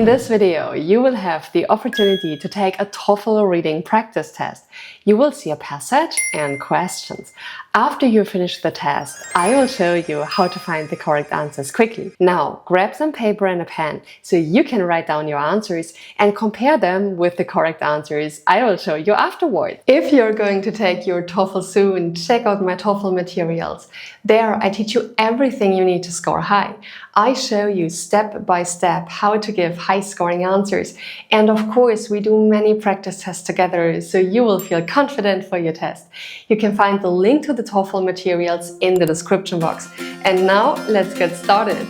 this video, you will have the opportunity to take a TOEFL reading practice test. You will see a passage and questions. After you finish the test, I will show you how to find the correct answers quickly. Now, grab some paper and a pen so you can write down your answers and compare them with the correct answers I will show you afterward. If you're going to take your TOEFL soon, check out my TOEFL materials. There, I teach you everything you need to score high. I show you step by step how to give high-scoring answers. And of course, we do many practice tests together, so you will feel confident for your test. You can find the link to the TOEFL materials in the description box. And now, let's get started.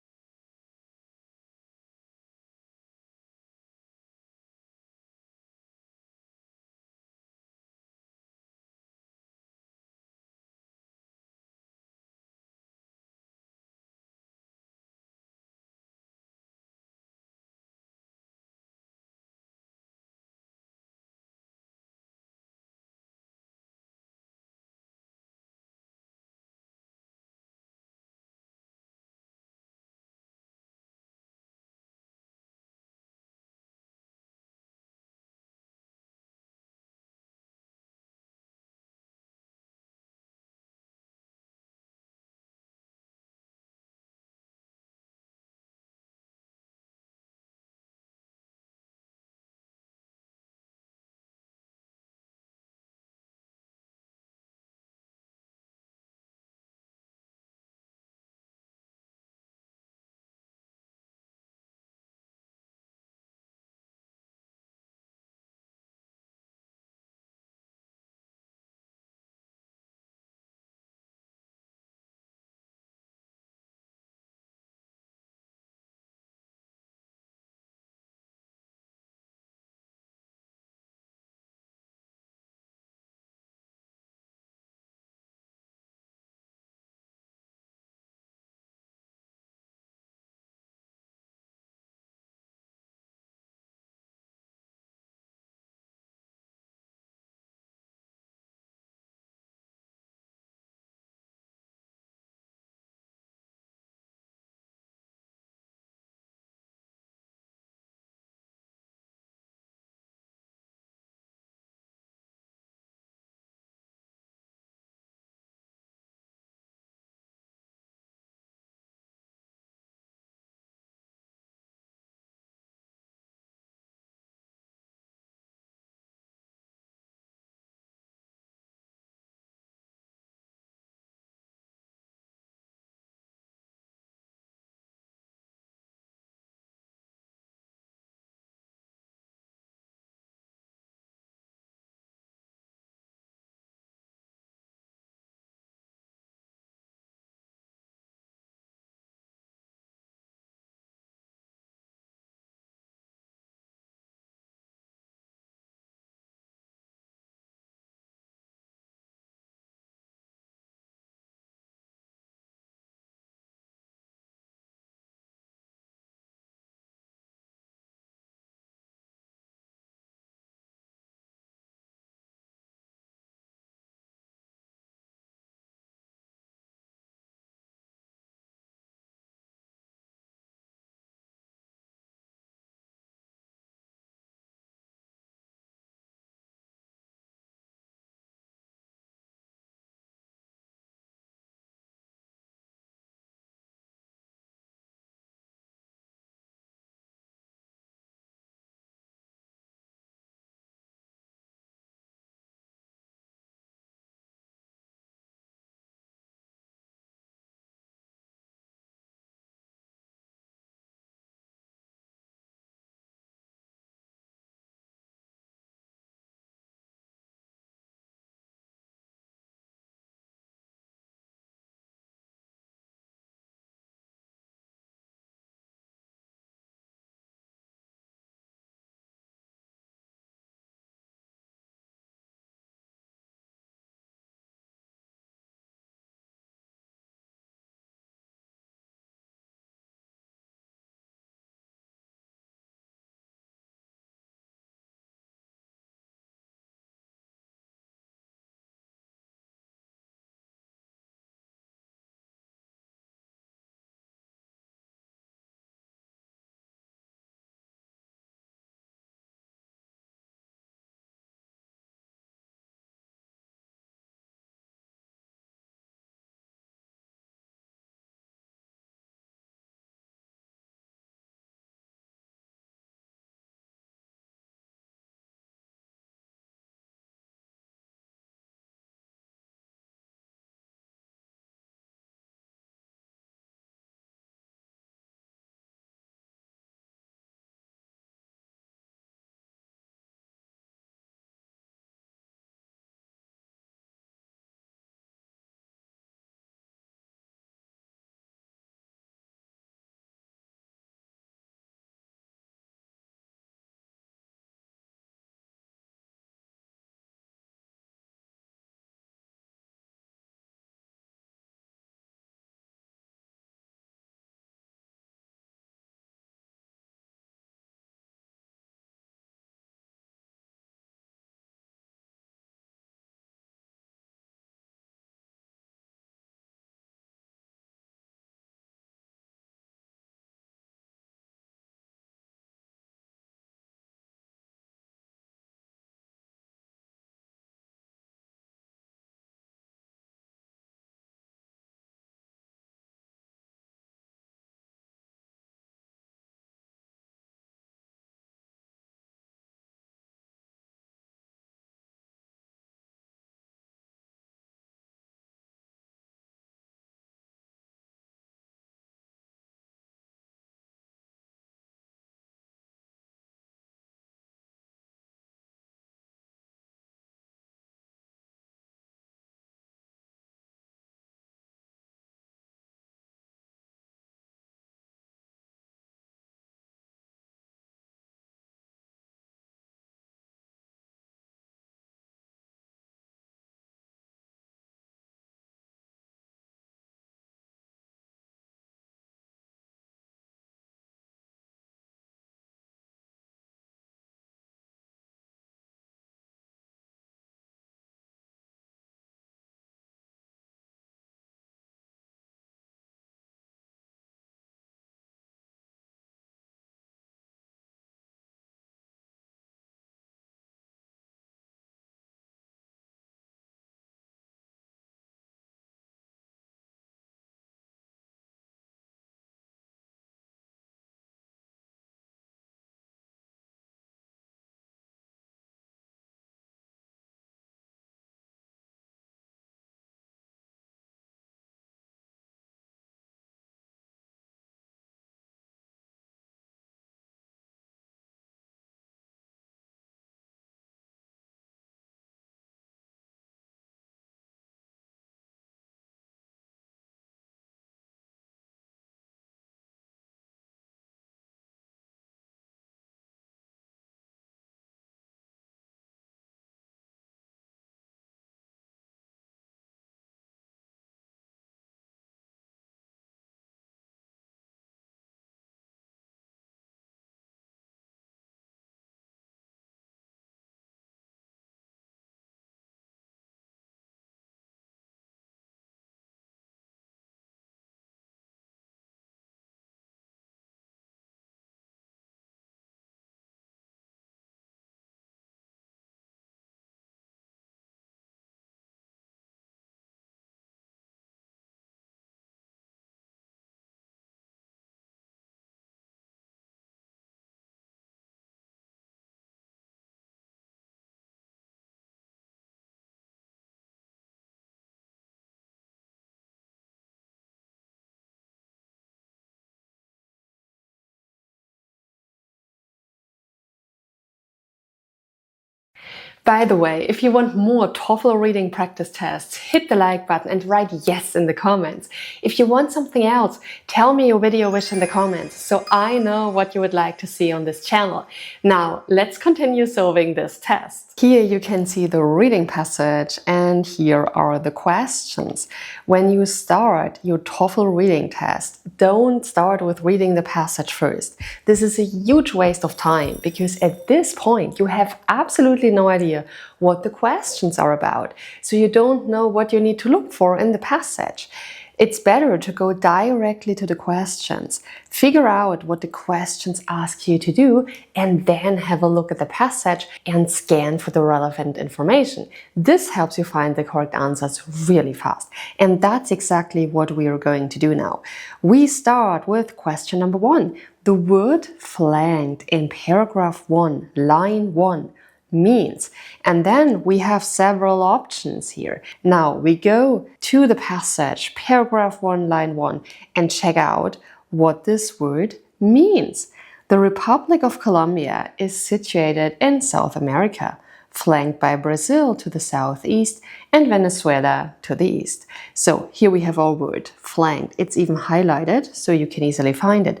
By the way, if you want more TOEFL reading practice tests, hit the like button and write yes in the comments. If you want something else, tell me your video wish in the comments so I know what you would like to see on this channel. Now, let's continue solving this test. Here you can see the reading passage and here are the questions. When you start your TOEFL reading test, don't start with reading the passage first. This is a huge waste of time because at this point you have absolutely no idea what the questions are about, so you don't know what you need to look for in the passage. It's better to go directly to the questions, figure out what the questions ask you to do, and then have a look at the passage and scan for the relevant information. This helps you find the correct answers really fast. And that's exactly what we are going to do now. We start with question number 1. The word flanked in paragraph 1, line 1. Means. And then we have several options here. Now we go to the passage, paragraph 1, line 1, and check out what this word means. The Republic of Colombia is situated in South America, flanked by Brazil to the southeast and Venezuela to the east. So here we have our word, flanked. It's even highlighted so you can easily find it.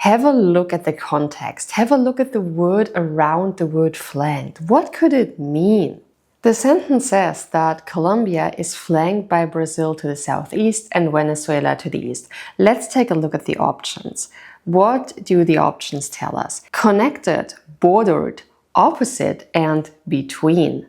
Have a look at the context. Have a look at the word around the word flanked. What could it mean? The sentence says that Colombia is flanked by Brazil to the southeast and Venezuela to the east. Let's take a look at the options. What do the options tell us? Connected, bordered, opposite, and between.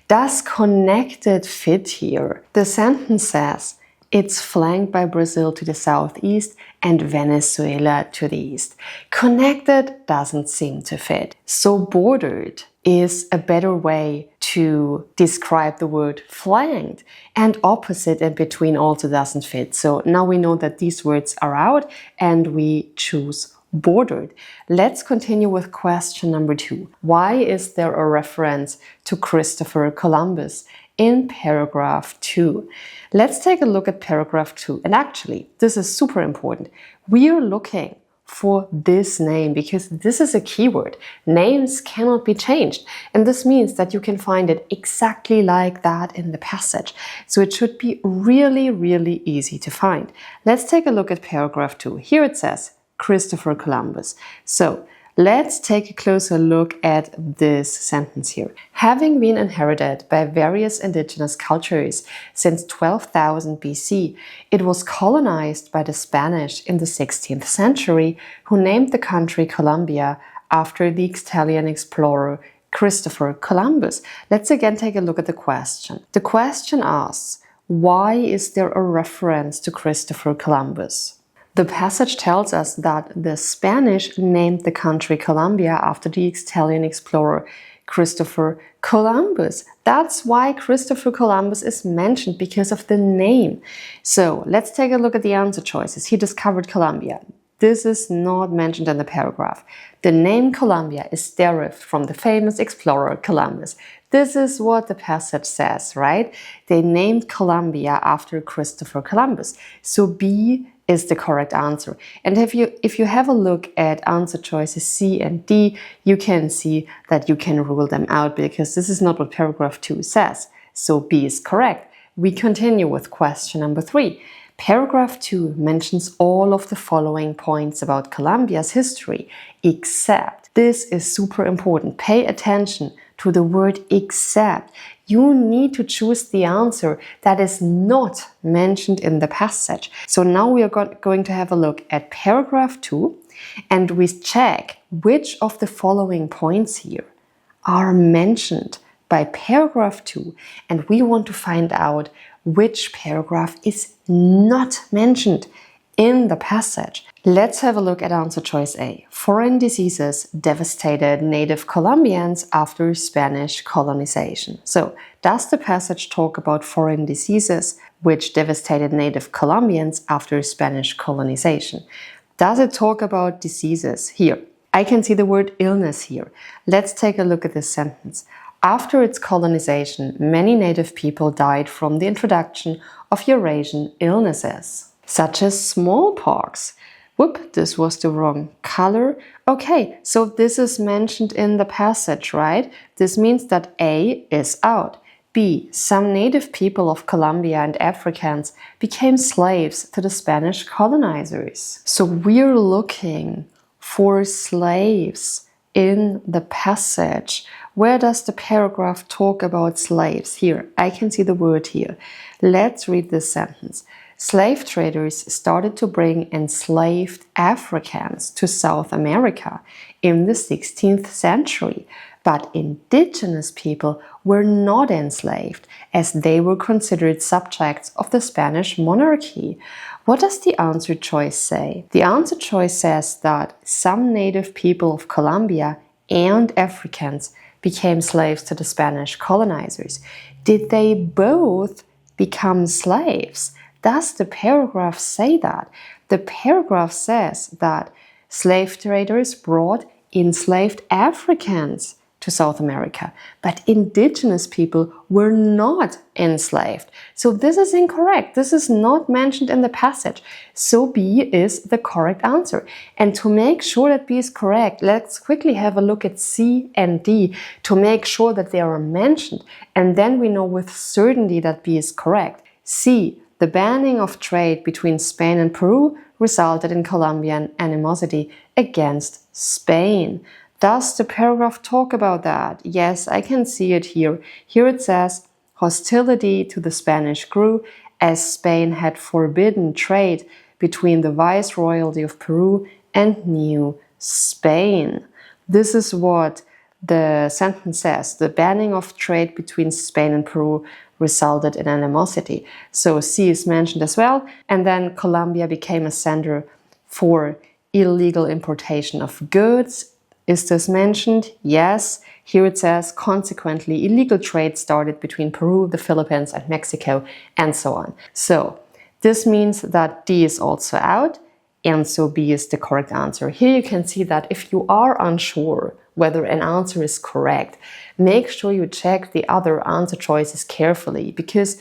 Does connected fit here? The sentence says it's flanked by Brazil to the southeast and Venezuela to the east. Connected doesn't seem to fit. So bordered is a better way to describe the word flanked, and opposite and between also doesn't fit. So now we know that these words are out and we choose bordered. Let's continue with question number 2. Why is there a reference to Christopher Columbus in paragraph 2? Let's take a look at paragraph 2. And actually, this is super important. We are looking for this name because this is a keyword. Names cannot be changed. And this means that you can find it exactly like that in the passage. So it should be really, really easy to find. Let's take a look at paragraph 2. Here it says Christopher Columbus. So let's take a closer look at this sentence here. Having been inherited by various indigenous cultures since 12,000 BC, it was colonized by the Spanish in the 16th century, who named the country Colombia after the Italian explorer Christopher Columbus. Let's again take a look at the question. The question asks, why is there a reference to Christopher Columbus? The passage tells us that the Spanish named the country Colombia after the Italian explorer Christopher Columbus. That's why Christopher Columbus is mentioned, because of the name. So let's take a look at the answer choices. He discovered Colombia. This is not mentioned in the paragraph. The name Colombia is derived from the famous explorer Columbus. This is what the passage says, right? They named Colombia after Christopher Columbus. So B is the correct answer. And if you have a look at answer choices C and D, you can see that you can rule them out because this is not what paragraph 2 says. So B is correct. We continue with question number 3. Paragraph 2 mentions all of the following points about Colombia's history, except. This is super important. Pay attention to the word except. You need to choose the answer that is not mentioned in the passage. So now we are going to have a look at paragraph 2 and we check which of the following points here are mentioned by paragraph 2, and we want to find out which paragraph is not mentioned in the passage. Let's have a look at answer choice A. Foreign diseases devastated native Colombians after Spanish colonization. So, does the passage talk about foreign diseases which devastated native Colombians after Spanish colonization? Does it talk about diseases? Here, I can see the word illness here. Let's take a look at this sentence. After its colonization, many native people died from the introduction of Eurasian illnesses, such as smallpox. Whoop, this was the wrong color. Okay, so this is mentioned in the passage, right? This means that A is out. B. Some native people of Colombia and Africans became slaves to the Spanish colonizers. So we're looking for slaves in the passage. Where does the paragraph talk about slaves? Here, I can see the word here. Let's read this sentence. Slave traders started to bring enslaved Africans to South America in the 16th century, but indigenous people were not enslaved as they were considered subjects of the Spanish monarchy. What does the answer choice say? The answer choice says that some native people of Colombia and Africans became slaves to the Spanish colonizers. Did they both become slaves? Does the paragraph say that? The paragraph says that slave traders brought enslaved Africans to South America, but indigenous people were not enslaved. So this is incorrect. This is not mentioned in the passage. So B is the correct answer. And to make sure that B is correct, let's quickly have a look at C and D to make sure that they are mentioned. And then we know with certainty that B is correct. C. The banning of trade between Spain and Peru resulted in Colombian animosity against Spain. Does the paragraph talk about that? Yes, I can see it here. Here it says, hostility to the Spanish grew as Spain had forbidden trade between the Viceroyalty of Peru and New Spain. This is what the sentence says. The banning of trade between Spain and Peru resulted in animosity. So C is mentioned as well. And then Colombia became a center for illegal importation of goods. Is this mentioned? Yes. Here it says, consequently, illegal trade started between Peru, the Philippines, and Mexico, and so on. So this means that D is also out, and so B is the correct answer. Here you can see that if you are unsure whether an answer is correct, make sure you check the other answer choices carefully, because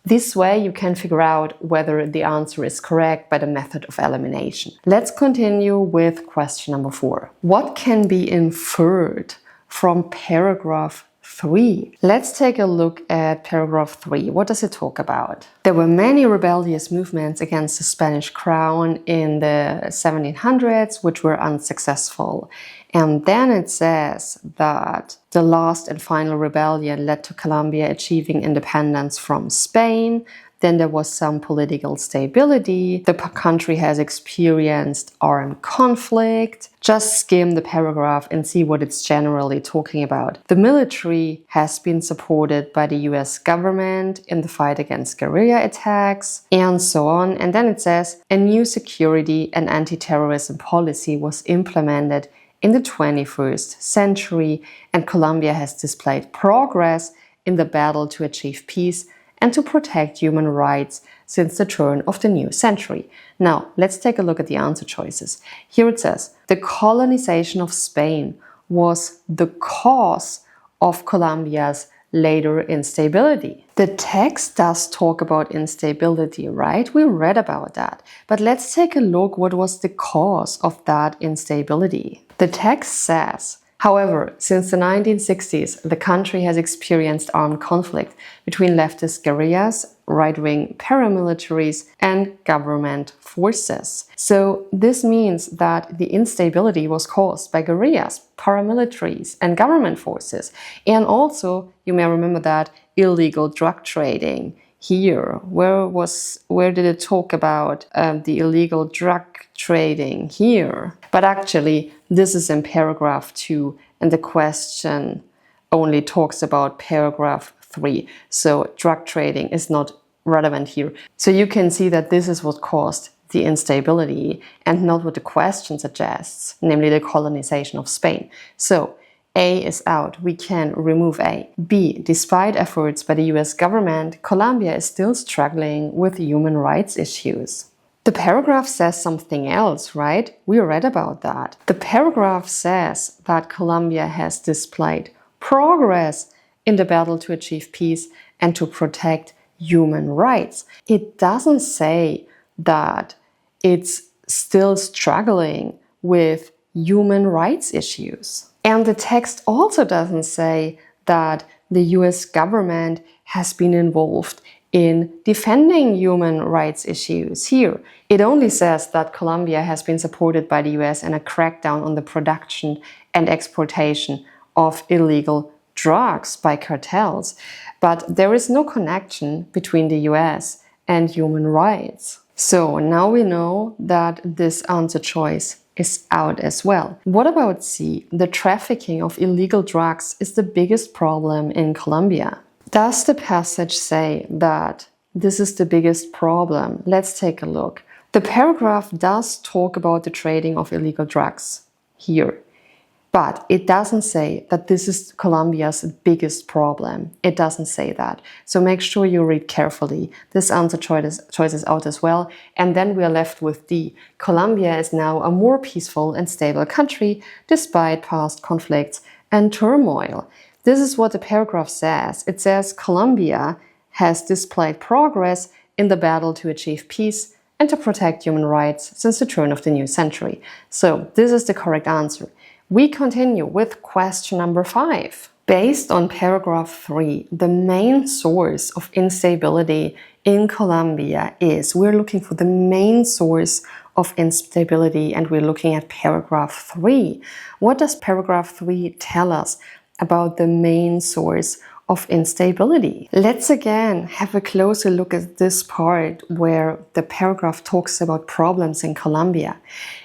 this way you can figure out whether the answer is correct by the method of elimination. Let's continue with question number 4. What can be inferred from paragraph 3? Let's take a look at paragraph 3. What does it talk about? There were many rebellious movements against the Spanish crown in the 1700s, which were unsuccessful. And then it says that the last and final rebellion led to Colombia achieving independence from Spain. Then there was some political stability. The country has experienced armed conflict. Just skim the paragraph and see what it's generally talking about. The military has been supported by the US government in the fight against guerrilla attacks, and so on. And then it says a new security and anti-terrorism policy was implemented in the 21st century, and Colombia has displayed progress in the battle to achieve peace and to protect human rights since the turn of the new century. Now, let's take a look at the answer choices. Here it says, the colonization of Spain was the cause of Colombia's later instability. The text does talk about instability, right? We read about that. But let's take a look what was the cause of that instability. The text says, however, since the 1960s, the country has experienced armed conflict between leftist guerrillas, right-wing paramilitaries, and government forces. So this means that the instability was caused by guerrillas, paramilitaries, and government forces. And also, you may remember that illegal drug trading. Here, where did it talk about the illegal drug trading? Here. But actually, this is in paragraph 2, and the question only talks about paragraph 3. So drug trading is not relevant here. So you can see that this is what caused the instability and not what the question suggests, namely the colonization of Spain. So A is out. We can remove A. B. Despite efforts by the US government, Colombia is still struggling with human rights issues. The paragraph says something else, right? We read about that. The paragraph says that Colombia has displayed progress in the battle to achieve peace and to protect human rights. It doesn't say that it's still struggling with human rights issues. And the text also doesn't say that the US government has been involved in defending human rights issues here. It only says that Colombia has been supported by the US in a crackdown on the production and exportation of illegal drugs by cartels. But there is no connection between the US and human rights. So now we know that this answer choice is out as well. What about C? The trafficking of illegal drugs is the biggest problem in Colombia. Does the passage say that this is the biggest problem? Let's take a look. The paragraph does talk about the trading of illegal drugs here, but it doesn't say that this is Colombia's biggest problem. It doesn't say that. So make sure you read carefully. This answer choice is out as well. And then we are left with D. Colombia is now a more peaceful and stable country despite past conflicts and turmoil. This is what the paragraph says. It says Colombia has displayed progress in the battle to achieve peace and to protect human rights since the turn of the new century. So this is the correct answer. We continue with question number 5. Based on paragraph 3, the main source of instability in Colombia is, we're looking for the main source of instability and we're looking at paragraph 3. What does paragraph 3 tell us about the main source of instability? Let's again have a closer look at this part where the paragraph talks about problems in Colombia.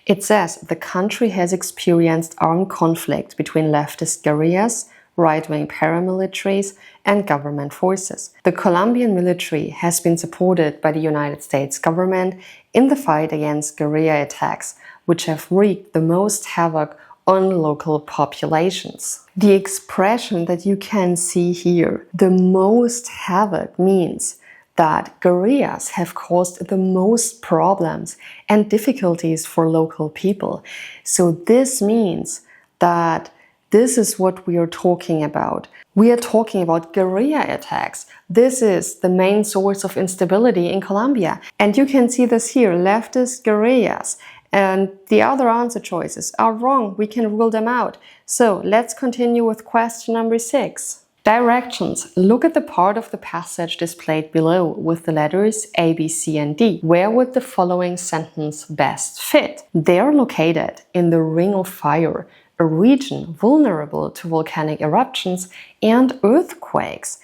It says the country has experienced armed conflict between leftist guerrillas, right-wing paramilitaries, and government forces. The Colombian military has been supported by the United States government in the fight against guerrilla attacks, which have wreaked the most havoc on local populations. The expression that you can see here, the most havoc, means that guerrillas have caused the most problems and difficulties for local people. So this means that this is what we are talking about. We are talking about guerrilla attacks. This is the main source of instability in Colombia. And you can see this here, leftist guerrillas. And the other answer choices are wrong. We can rule them out. So let's continue with question number 6. Directions. Look at the part of the passage displayed below with the letters A, B, C, and D. Where would the following sentence best fit? They are located in the Ring of Fire, a region vulnerable to volcanic eruptions and earthquakes.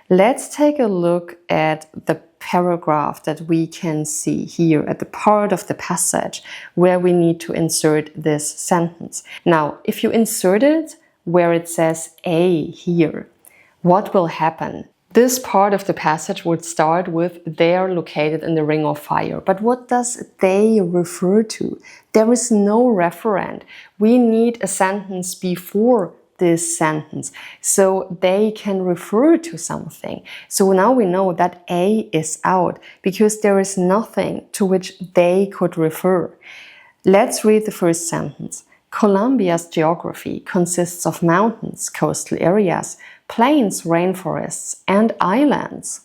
Let's take a look at the paragraph that we can see here at the part of the passage where we need to insert this sentence. Now, if you insert it where it says A here, what will happen? This part of the passage would start with they are located in the Ring of Fire. But what does they refer to? There is no referent. We need a sentence before this sentence so they can refer to something. So now we know that A is out because there is nothing to which they could refer. Let's read the first sentence. Colombia's geography consists of mountains, coastal areas, plains, rainforests, and islands.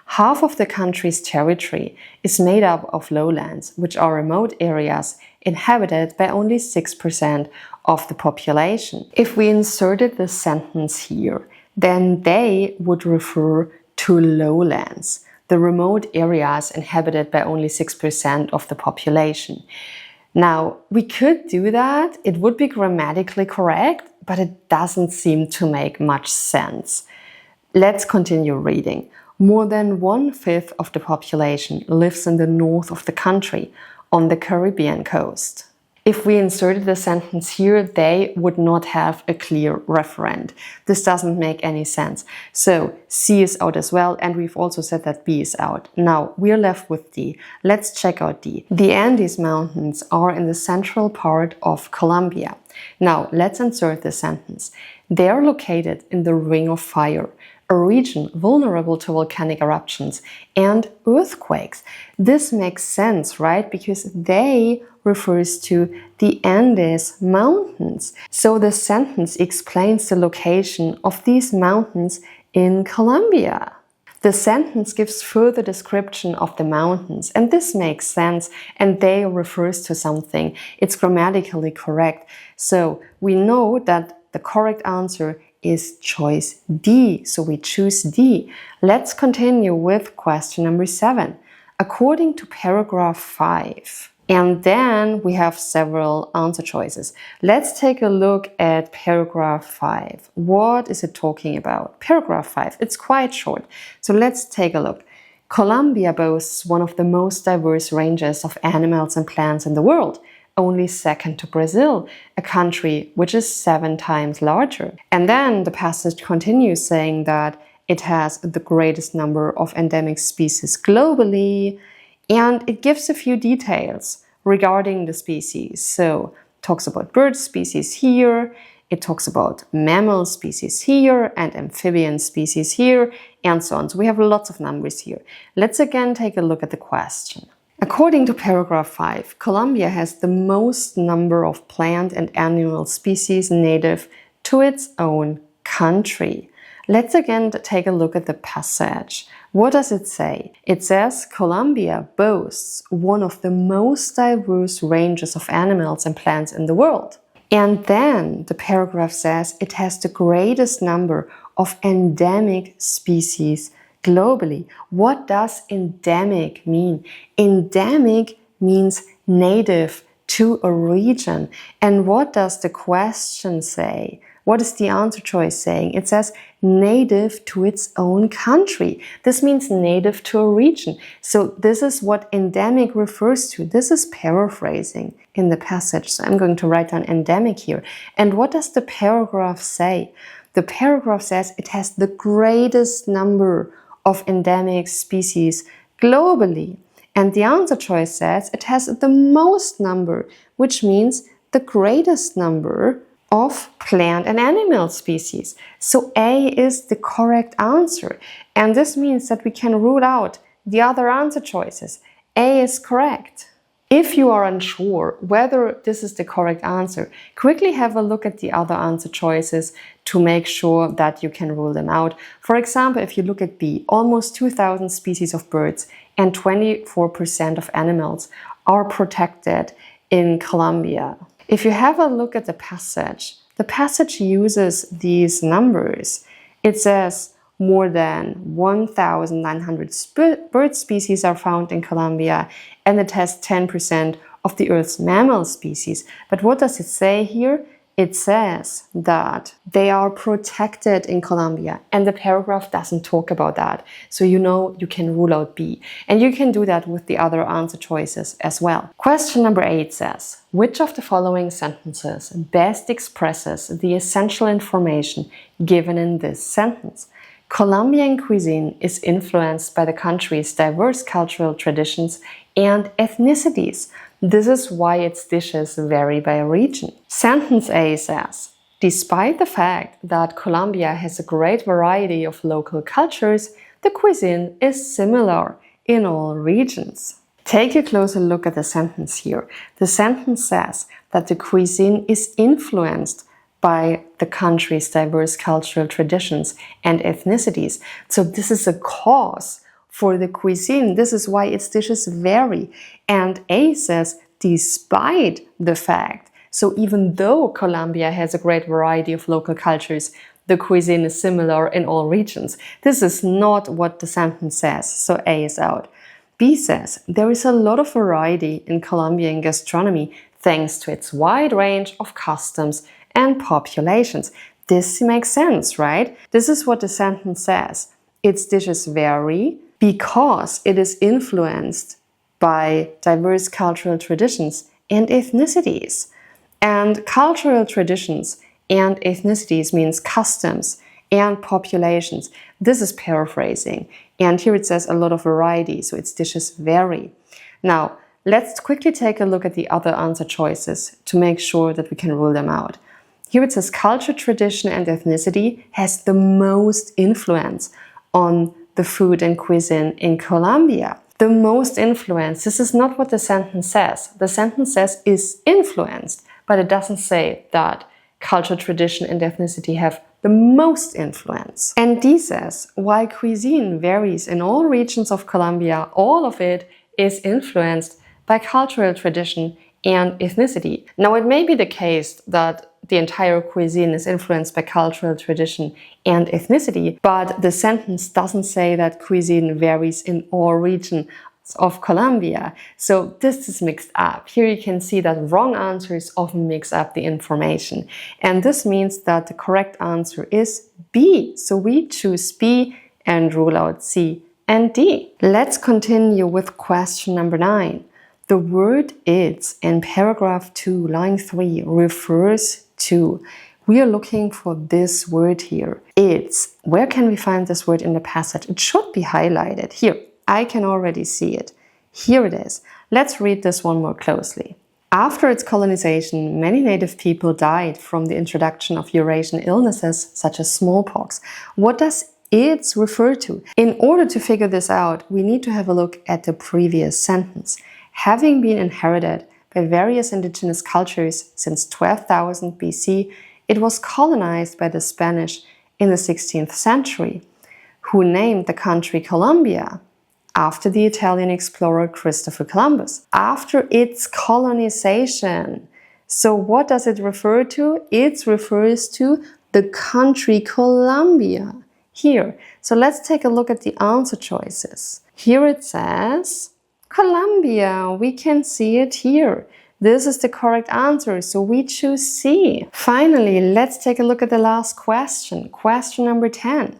Half of the country's territory is made up of lowlands, which are remote areas inhabited by only 6% of the population. If we inserted this sentence here, then they would refer to lowlands, the remote areas inhabited by only 6% of the population. Now, we could do that. It would be grammatically correct, but it doesn't seem to make much sense. Let's continue reading. More than 1/5 of the population lives in the north of the country, on the Caribbean coast. If we inserted the sentence here, they would not have a clear referent. This doesn't make any sense. So C is out as well, and we've also said that B is out. Now we are left with D. Let's check out D. The Andes Mountains are in the central part of Colombia. Now let's insert the sentence. They are located in the Ring of Fire, a region vulnerable to volcanic eruptions and earthquakes. This makes sense, right? Because they refers to the Andes Mountains. So the sentence explains the location of these mountains in Colombia. The sentence gives further description of the mountains, and this makes sense, and they refers to something. It's grammatically correct. So we know that the correct answer is choice D. So we choose D. Let's continue with question number 7. According to paragraph 5. And then we have several answer choices. Let's take a look at paragraph 5. What is it talking about? Paragraph 5, it's quite short. So let's take a look. Colombia boasts one of the most diverse ranges of animals and plants in the world, only second to Brazil, a country which is 7 times larger. And then the passage continues saying that it has the greatest number of endemic species globally, and it gives a few details regarding the species. So it talks about bird species here, it talks about mammal species here, and amphibian species here, and so on. So we have lots of numbers here. Let's again take a look at the question. According to paragraph 5, Colombia has the most number of plant and animal species native to its own country. Let's again take a look at the passage. What does it say? It says Colombia boasts one of the most diverse ranges of animals and plants in the world. And then the paragraph says it has the greatest number of endemic species globally. What does endemic mean? Endemic means native to a region. And what does the question say? What is the answer choice saying? It says native to its own country. This means native to a region. So this is what endemic refers to. This is paraphrasing in the passage. So I'm going to write down endemic here. And what does the paragraph say? The paragraph says it has the greatest number of endemic species globally. And the answer choice says it has the most number, which means the greatest number of plant and animal species. So A is the correct answer. And this means that we can rule out the other answer choices. A is correct. If you are unsure whether this is the correct answer, quickly have a look at the other answer choices to make sure that you can rule them out. For example, if you look at B, almost 2,000 species of birds and 24% of animals are protected in Colombia. If you have a look at the passage uses these numbers. It says more than 1,900 bird species are found in Colombia, and it has 10% of the Earth's mammal species. But what does it say here? It says that they are protected in Colombia, and the paragraph doesn't talk about that. So you know you can rule out B. And you can do that with the other answer choices as well. Question number 8 says, which of the following sentences best expresses the essential information given in this sentence? Colombian cuisine is influenced by the country's diverse cultural traditions and ethnicities. This is why its dishes vary by region. Sentence A says, despite the fact that Colombia has a great variety of local cultures, the cuisine is similar in all regions. Take a closer look at the sentence here. The sentence says that the cuisine is influenced by the country's diverse cultural traditions and ethnicities. So this is a cause for the cuisine. This is why its dishes vary. And A says, despite the fact. So even though Colombia has a great variety of local cultures, the cuisine is similar in all regions. This is not what the sentence says, so A is out. B says, there is a lot of variety in Colombian gastronomy thanks to its wide range of customs and populations. This makes sense, right? This is what the sentence says. Its dishes vary because it is influenced by diverse cultural traditions and ethnicities. And cultural traditions and ethnicities means customs and populations. This is paraphrasing. And here it says a lot of variety, so its dishes vary. Now, let's quickly take a look at the other answer choices to make sure that we can rule them out. Here it says culture, tradition, and ethnicity has the most influence on the food and cuisine in Colombia. The most influence, this is not what the sentence says. The sentence says is influenced, but it doesn't say that culture, tradition, and ethnicity have the most influence. And D says, while cuisine varies in all regions of Colombia, all of it is influenced by cultural tradition and ethnicity. Now, it may be the case that the entire cuisine is influenced by cultural tradition and ethnicity, but the sentence doesn't say that cuisine varies in all regions of Colombia. So this is mixed up. Here you can see that wrong answers often mix up the information. And this means that the correct answer is B. So we choose B and rule out C and D. Let's continue with question number 9. The word "it's" in paragraph 2, line 3 refers to. We are looking for this word here. It's. Where can we find this word in the passage? It should be highlighted. Here, I can already see it. Here it is. Let's read this one more closely. After its colonization, many native people died from the introduction of Eurasian illnesses such as smallpox. What does "it's" refer to? In order to figure this out, we need to have a look at the previous sentence. Having been inherited by various indigenous cultures since 12,000 BC, it was colonized by the Spanish in the 16th century, who named the country Colombia after the Italian explorer Christopher Columbus. After its colonization. So what does it refer to? It refers to the country Colombia. Here. So let's take a look at the answer choices. Here it says Colombia. We can see it here. This is the correct answer, so we choose C. Finally, let's take a look at the last question. Question number 10.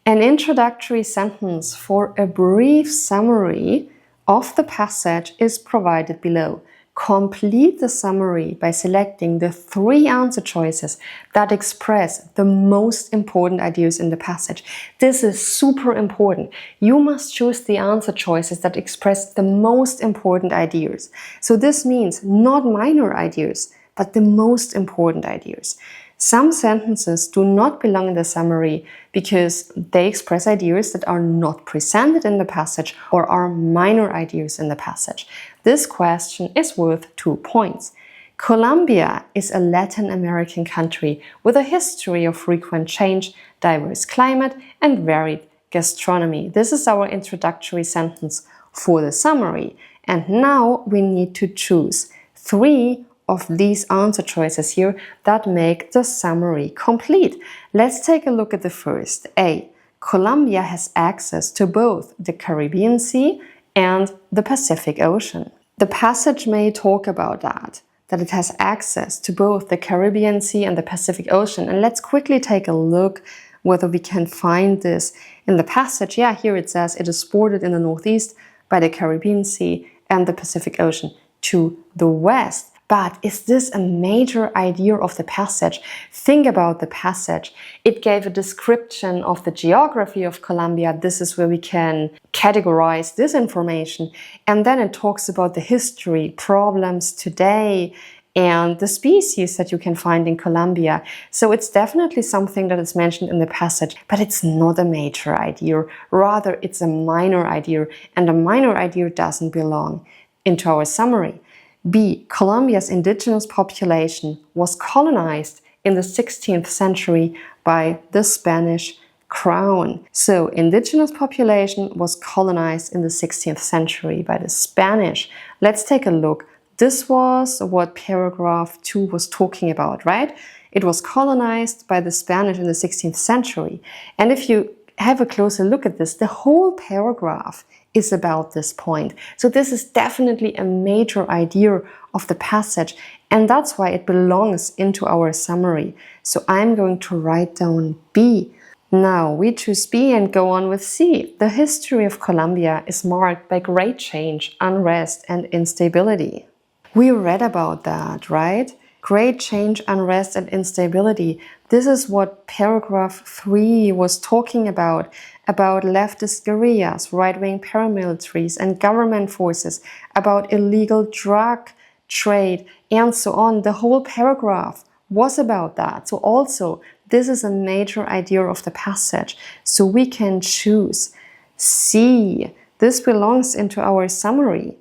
An introductory sentence for a brief summary of the passage is provided below. Complete the summary by selecting the 3 answer choices that express the most important ideas in the passage. This is super important. You must choose the answer choices that express the most important ideas. So this means not minor ideas, but the most important ideas. Some sentences do not belong in the summary because they express ideas that are not presented in the passage or are minor ideas in the passage. This question is worth 2 points. Colombia is a Latin American country with a history of frequent change, diverse climate, and varied gastronomy. This is our introductory sentence for the summary. And now we need to choose 3 of these answer choices here that make the summary complete. Let's take a look at the first. A. Colombia has access to both the Caribbean Sea and the Pacific Ocean. The passage may talk about that it has access to both the Caribbean Sea and the Pacific Ocean. And let's quickly take a look whether we can find this in the passage. Yeah, here it says it is bordered in the northeast by the Caribbean Sea and the Pacific Ocean to the west. But is this a major idea of the passage? Think about the passage. It gave a description of the geography of Colombia. This is where we can categorize this information. And then it talks about the history, problems today, and the species that you can find in Colombia. So it's definitely something that is mentioned in the passage, but it's not a major idea. Rather, it's a minor idea, and a minor idea doesn't belong into our summary. B. Colombia's indigenous population was colonized in the 16th century by the Spanish crown. So, indigenous population was colonized in the 16th century by the Spanish. Let's take a look. This was what paragraph 2 was talking about, right? It was colonized by the Spanish in the 16th century. And if you have a closer look at this, the whole paragraph is about this point. So this is definitely a major idea of the passage, and that's why it belongs into our summary. So I'm going to write down B. Now we choose B and go on with C. The history of Colombia is marked by great change, unrest, and instability. We read about that, right? Great change, unrest, and instability. This is what paragraph 3 was talking about leftist guerrillas, right-wing paramilitaries, and government forces, about illegal drug trade, and so on. The whole paragraph was about that. So also, this is a major idea of the passage. So we can choose C. This belongs into our summary.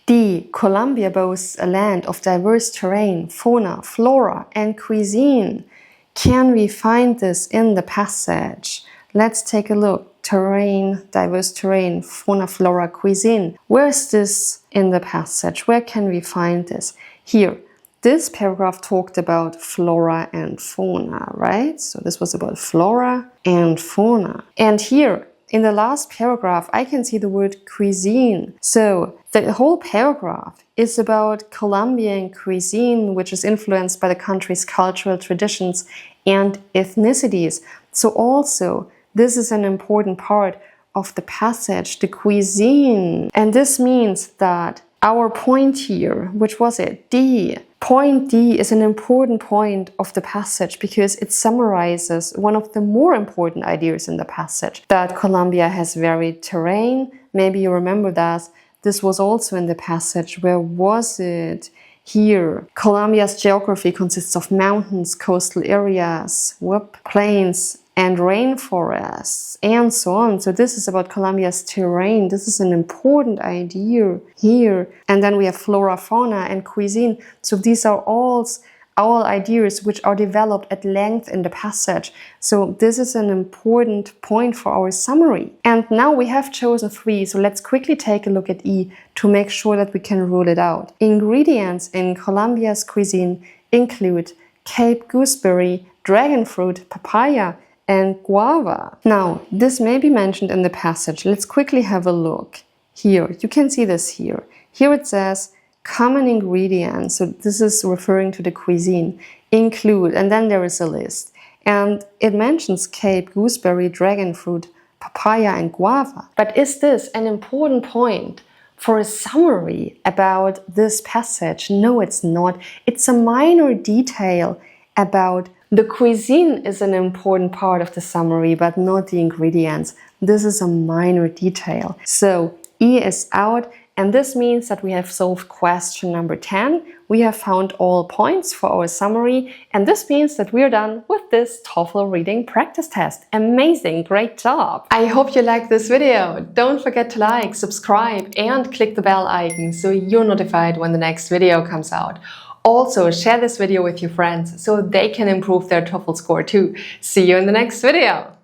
D. Colombia boasts a land of diverse terrain, fauna, flora, and cuisine. can we find this in the passage? Let's take a look. Terrain, diverse terrain, fauna, flora, cuisine. Where is this in the passage? Where can we find this? Here. This paragraph talked about flora and fauna, right? So this was about flora and fauna. And here, in the last paragraph, I can see the word cuisine. So the whole paragraph is about Colombian cuisine, which is influenced by the country's cultural traditions and ethnicities. So also, this is an important part of the passage, the cuisine. And this means that our point here, which was it? D. Point D is an important point of the passage because it summarizes one of the more important ideas in the passage, that Colombia has varied terrain. Maybe you remember that. This was also in the passage. Where was it? Here. Colombia's geography consists of mountains, coastal areas, plains, and rainforests, and so on. So this is about Colombia's terrain. This is an important idea here. And then we have flora, fauna, and cuisine. So these are all ideas which are developed at length in the passage. So this is an important point for our summary. And now we have chosen 3, so let's quickly take a look at E to make sure that we can rule it out. Ingredients in Colombia's cuisine include Cape gooseberry, dragon fruit, papaya, and guava. Now, this may be mentioned in the passage. Let's quickly have a look. Here, you can see this here. Here it says common ingredients, so this is referring to the cuisine, include, and then there is a list. And it mentions Cape gooseberry, dragon fruit, papaya, and guava. But is this an important point for a summary about this passage? No, it's not. It's a minor detail about the cuisine is an important part of the summary, but not the ingredients. This is a minor detail. So E is out, and this means that we have solved question number 10. We have found all points for our summary, and this means that we're done with this TOEFL reading practice test. Amazing, great job! I hope you liked this video. Don't forget to like, subscribe, and click the bell icon so you're notified when the next video comes out. Also, share this video with your friends so they can improve their TOEFL score too. See you in the next video!